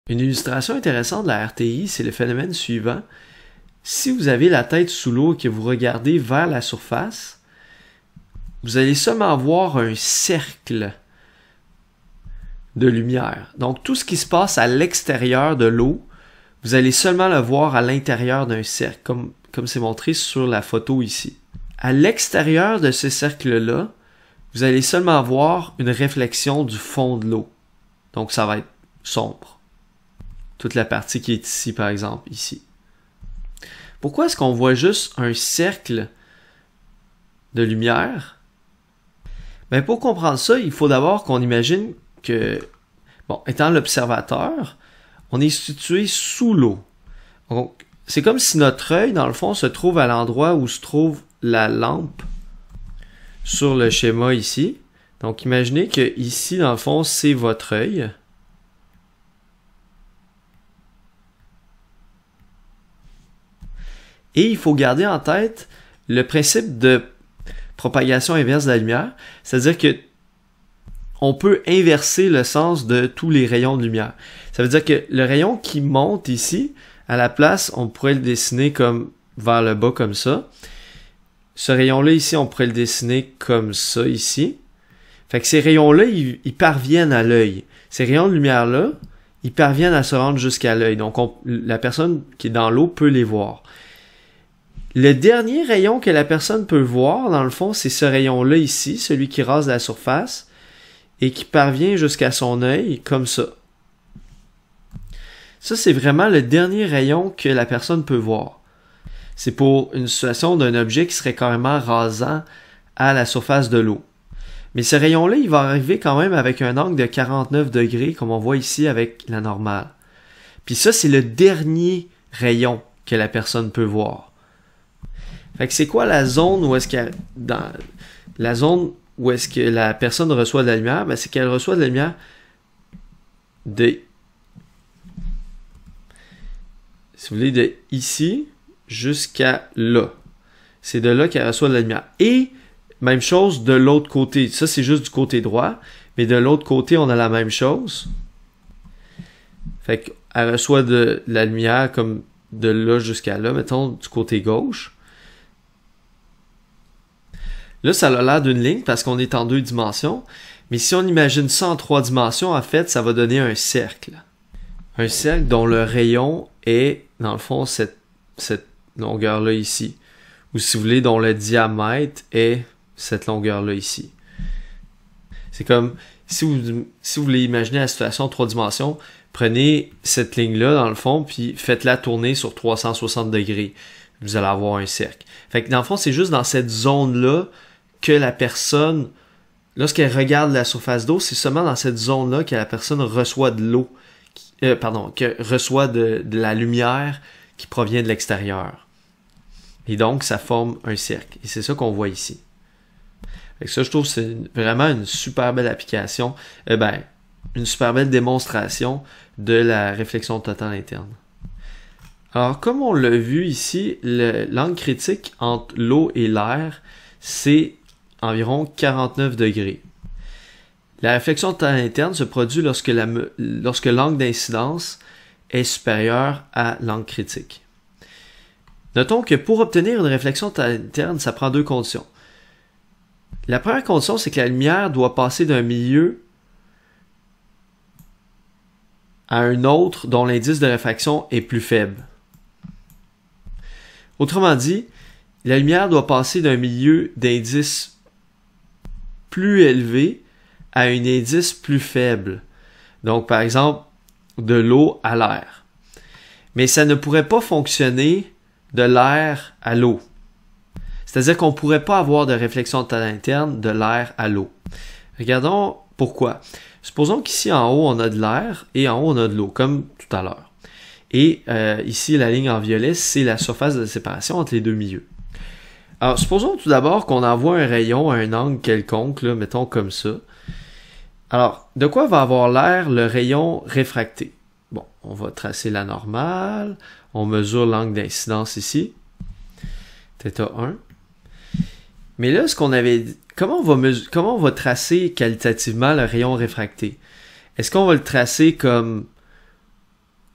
Une illustration intéressante de la RTI, c'est le phénomène suivant. Si vous avez la tête sous l'eau et que vous regardez vers la surface, vous allez seulement voir un cercle de lumière. Donc, tout ce qui se passe à l'extérieur de l'eau, vous allez seulement le voir à l'intérieur d'un cercle, comme c'est montré sur la photo ici. À l'extérieur de ce cercle-là, vous allez seulement voir une réflexion du fond de l'eau. Donc, ça va être sombre. Toute la partie qui est ici, par exemple, ici. Pourquoi est-ce qu'on voit juste un cercle de lumière? Ben, pour comprendre ça, il faut d'abord qu'on imagine que, bon, étant l'observateur, on est situé sous l'eau. Donc, c'est comme si notre œil, dans le fond, se trouve à l'endroit où se trouve la lampe sur le schéma ici. Donc, imaginez que ici, dans le fond, c'est votre œil. Et il faut garder en tête le principe de propagation inverse de la lumière, c'est-à-dire que on peut inverser le sens de tous les rayons de lumière. Ça veut dire que le rayon qui monte ici, à la place, on pourrait le dessiner comme vers le bas comme ça. Ce rayon-là ici, on pourrait le dessiner comme ça ici. Fait que ces rayons-là, ils parviennent à l'œil. Ces rayons de lumière-là, ils parviennent à se rendre jusqu'à l'œil. Donc, la personne qui est dans l'eau peut les voir. Le dernier rayon que la personne peut voir, dans le fond, c'est ce rayon-là ici, celui qui rase la surface et qui parvient jusqu'à son œil, comme ça. Ça, c'est vraiment le dernier rayon que la personne peut voir. C'est pour une situation d'un objet qui serait carrément rasant à la surface de l'eau. Mais ce rayon-là, il va arriver quand même avec un angle de 49 degrés, comme on voit ici avec la normale. Puis ça, c'est le dernier rayon que la personne peut voir. Fait que c'est quoi la zone où est-ce qu'elle, dans la zone où est-ce que la personne reçoit de la lumière? Ben, c'est qu'elle reçoit de la lumière de, si vous voulez, de ici jusqu'à là. C'est de là qu'elle reçoit de la lumière. Et même chose de l'autre côté. Ça, c'est juste du côté droit. Mais de l'autre côté, on a la même chose. Fait qu'elle reçoit de la lumière comme de là jusqu'à là, mettons, du côté gauche. Là, ça a l'air d'une ligne parce qu'on est en 2 dimensions. Mais si on imagine ça en 3 dimensions, en fait, ça va donner un cercle. Un cercle dont le rayon est, dans le fond, cette longueur-là ici. Ou si vous voulez, dont le diamètre est cette longueur-là ici. C'est comme, si vous voulez imaginer la situation en 3 dimensions, prenez cette ligne-là, dans le fond, puis faites-la tourner sur 360 degrés. Vous allez avoir un cercle. Fait que dans le fond, c'est juste dans cette zone-là que la personne, lorsqu'elle regarde la surface d'eau, c'est seulement dans cette zone-là que la personne reçoit de l'eau, que reçoit de la lumière qui provient de l'extérieur. Et donc, ça forme un cercle. Et c'est ça qu'on voit ici. Fait que ça, je trouve que c'est vraiment une super belle application, une super belle démonstration de la réflexion totale interne. Alors, comme on l'a vu ici, l'angle critique entre l'eau et l'air, c'est environ 49 degrés. La réflexion totale interne se produit lorsque l'angle d'incidence est supérieur à l'angle critique. Notons que pour obtenir une réflexion totale interne, ça prend 2 conditions. La première condition, c'est que la lumière doit passer d'un milieu à un autre dont l'indice de réfraction est plus faible. Autrement dit, la lumière doit passer d'un milieu d'indice plus élevé à un indice plus faible. Donc, par exemple, de l'eau à l'air. Mais ça ne pourrait pas fonctionner de l'air à l'eau. C'est-à-dire qu'on ne pourrait pas avoir de réflexion totale interne de l'air à l'eau. Regardons pourquoi. Supposons qu'ici en haut, on a de l'air et en haut, on a de l'eau, comme tout à l'heure. Et ici, la ligne en violet, c'est la surface de séparation entre les 2 milieux. Alors, supposons tout d'abord qu'on envoie un rayon à un angle quelconque, là, mettons comme ça. Alors, de quoi va avoir l'air le rayon réfracté? Bon, on va tracer la normale, on mesure l'angle d'incidence ici, θ1. Mais là, ce qu'on avait dit, comment on va tracer qualitativement le rayon réfracté? Est-ce qu'on va le tracer comme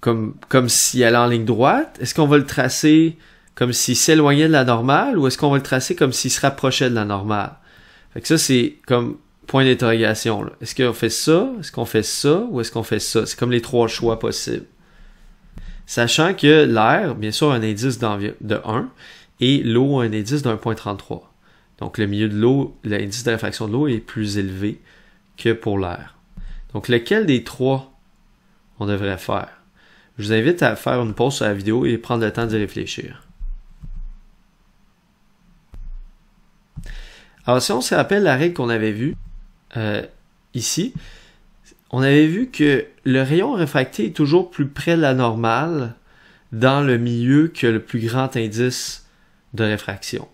comme s'il allait en ligne droite? Est-ce qu'on va le tracer comme s'il s'éloignait de la normale ou est-ce qu'on va le tracer comme s'il se rapprochait de la normale? Fait que ça, c'est comme point d'interrogation. Est-ce qu'on fait ça? Est-ce qu'on fait ça? Ou est-ce qu'on fait ça? C'est comme les trois choix possibles. Sachant que l'air, bien sûr, a un indice de 1 et l'eau a un indice de 1,33. Donc, le milieu de l'eau, l'indice de réfraction de l'eau est plus élevé que pour l'air. Donc, lequel des trois on devrait faire? Je vous invite à faire une pause sur la vidéo et prendre le temps d'y réfléchir. Alors, si on se rappelle la règle qu'on avait vue ici, on avait vu que le rayon réfracté est toujours plus près de la normale dans le milieu que le plus grand indice de réfraction.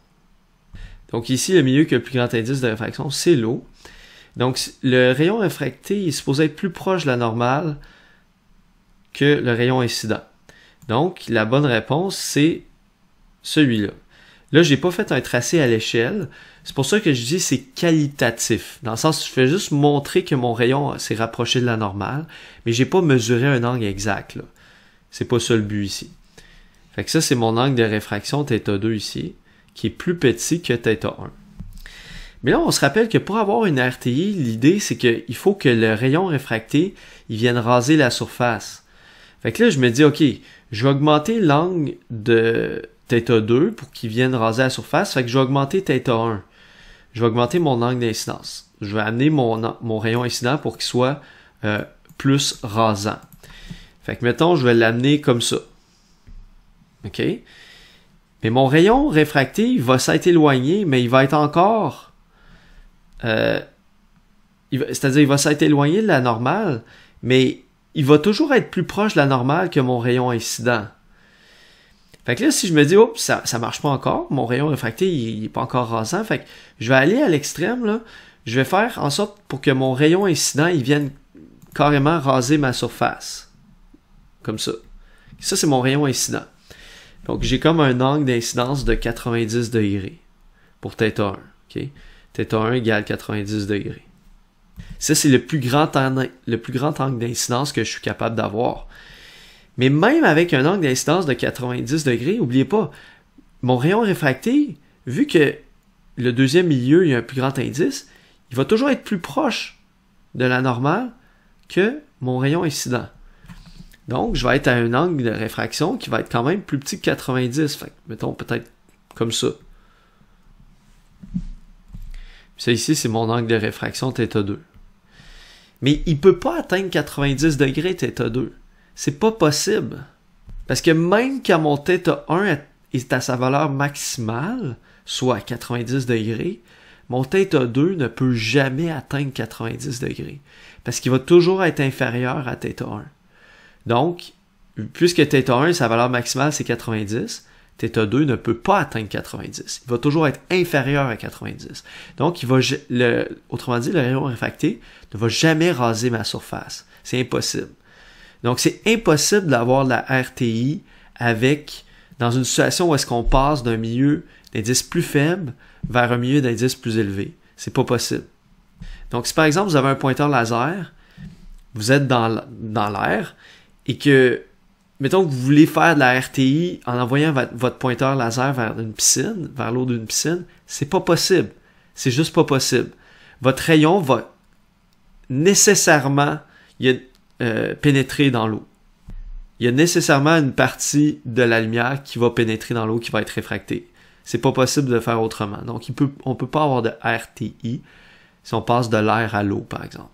Donc ici, le milieu qui a le plus grand indice de réfraction, c'est l'eau. Donc le rayon réfracté est supposé être plus proche de la normale que le rayon incident. Donc la bonne réponse, c'est celui-là. Là, j'ai pas fait un tracé à l'échelle. C'est pour ça que je dis c'est qualitatif. Dans le sens où je fais juste montrer que mon rayon s'est rapproché de la normale, mais j'ai pas mesuré un angle exact, là. C'est pas ça le but ici. Fait que ça, c'est mon angle de réfraction θ2 ici, qui est plus petit que θ1. Mais là, on se rappelle que pour avoir une RTI, l'idée, c'est qu'il faut que le rayon réfracté, il vienne raser la surface. Fait que là, je me dis, OK, je vais augmenter l'angle de θ2 pour qu'il vienne raser la surface. Fait que je vais augmenter θ1. Je vais augmenter mon angle d'incidence. Je vais amener mon rayon incident pour qu'il soit plus rasant. Fait que, mettons, je vais l'amener comme ça. OK? Mais mon rayon réfracté, il va s'être éloigné, mais il va être encore... c'est-à-dire, il va s'être éloigné de la normale, mais il va toujours être plus proche de la normale que mon rayon incident. Fait que là, si je me dis, oups, ça marche pas encore, mon rayon réfracté, il est pas encore rasant, fait que je vais aller à l'extrême, là, je vais faire en sorte pour que mon rayon incident, il vienne carrément raser ma surface. Comme ça. Ça, c'est mon rayon incident. Donc, j'ai comme un angle d'incidence de 90 degrés pour θ1. Okay? θ1 égale 90 degrés. Ça, c'est le plus grand angle d'incidence que je suis capable d'avoir. Mais même avec un angle d'incidence de 90 degrés, n'oubliez pas, mon rayon réfracté, vu que le deuxième milieu, il y a un plus grand indice, il va toujours être plus proche de la normale que mon rayon incident. Donc, je vais être à un angle de réfraction qui va être quand même plus petit que 90. Fait que, mettons peut-être comme ça. Puis ça ici, c'est mon angle de réfraction θ2. Mais il ne peut pas atteindre 90 degrés θ2. C'est pas possible. Parce que même quand mon θ1 est à sa valeur maximale, soit à 90 degrés, mon θ2 ne peut jamais atteindre 90 degrés. Parce qu'il va toujours être inférieur à θ1. Donc, puisque θ1, sa valeur maximale, c'est 90, θ2 ne peut pas atteindre 90. Il va toujours être inférieur à 90. Donc, autrement dit, le rayon réfracté ne va jamais raser ma surface. C'est impossible. Donc, c'est impossible d'avoir de la RTI dans une situation où est-ce qu'on passe d'un milieu d'indice plus faible vers un milieu d'indice plus élevé. C'est pas possible. Donc, si par exemple, vous avez un pointeur laser, vous êtes dans l'air, et que, mettons que vous voulez faire de la RTI en envoyant votre pointeur laser vers une piscine, vers l'eau d'une piscine, c'est pas possible. C'est juste pas possible. Votre rayon va nécessairement pénétrer dans l'eau. Il y a nécessairement une partie de la lumière qui va pénétrer dans l'eau, qui va être réfractée. C'est pas possible de faire autrement. Donc, on peut pas avoir de RTI si on passe de l'air à l'eau, par exemple.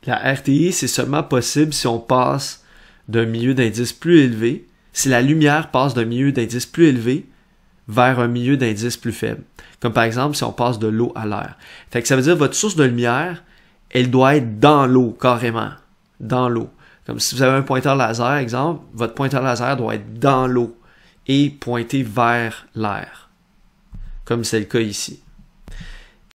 La RTI, c'est seulement possible si on passe d'un milieu d'indice plus élevé, si la lumière passe d'un milieu d'indice plus élevé vers un milieu d'indice plus faible. Comme par exemple, si on passe de l'eau à l'air. Fait que ça veut dire que votre source de lumière, elle doit être dans l'eau, carrément. Dans l'eau. Comme si vous avez un pointeur laser, exemple, votre pointeur laser doit être dans l'eau et pointer vers l'air. Comme c'est le cas ici.